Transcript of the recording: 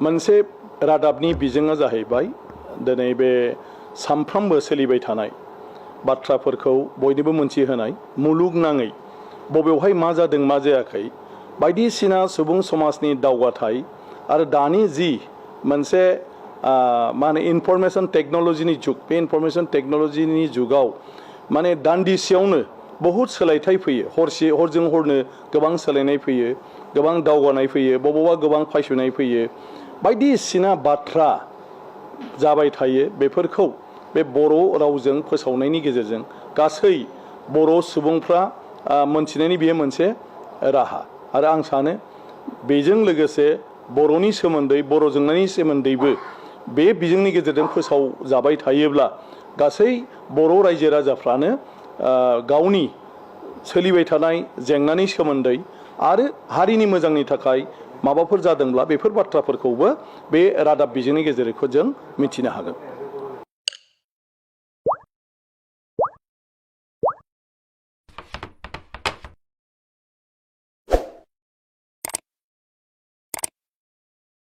मोनसे रादाबनि बिजोङा जाहैबाय दिनै बे सानफ्रोमबो सोलिबाय थानाय बाथ्राफोरखौ बयनोबो मोनथिहोनाय, मुलुगनाङै बबेयावहाय मा जादों मा जायाखै बायदिसिना सुबुं समाजनि दावगाथाय आरो दानि जि मोनसे मा होनो इनफरमेशन टेक्नोलॉजीनि जुग, बे इनफरमेशन टेक्नोलॉजीनि जुगाव माने दान्दिसेयावनो बहुत सोलायथाय फैयो, हरजों हरनो गोबां सोलायनाय फैयो, गोबां दावगानाय फैयो, बबावबा गोबां फायसयनाय फैयो, बायदिसिना बाथ्रा जाबाय थायो। बेफोरखौ बे बर' रावजों फोसावनायनि गेजेरजों गासै बर' सुबुंफ्रा मोनथिनायनि बेयो मोनसे राहा। आरो आं सानो बेजों लोगोसे बर'नि सोमोन्दै, बर' जोंनायनि सोमोन्दैबो बे बिजोंनि गेजेरजों फोसावजाबाय थायोब्ला गासै बर' रायजो राजाफ्रानो गावनि सोलिबाय थानाय जेंनानि सोमोन्दै आरो हारिनि मोजांनि थाखाय माबाफोर जादोंब्ला बेफोर बाथ्राफोरखौबो बे रादाब बिजोंनि गेजेरजों जों मिथिनो हागोन।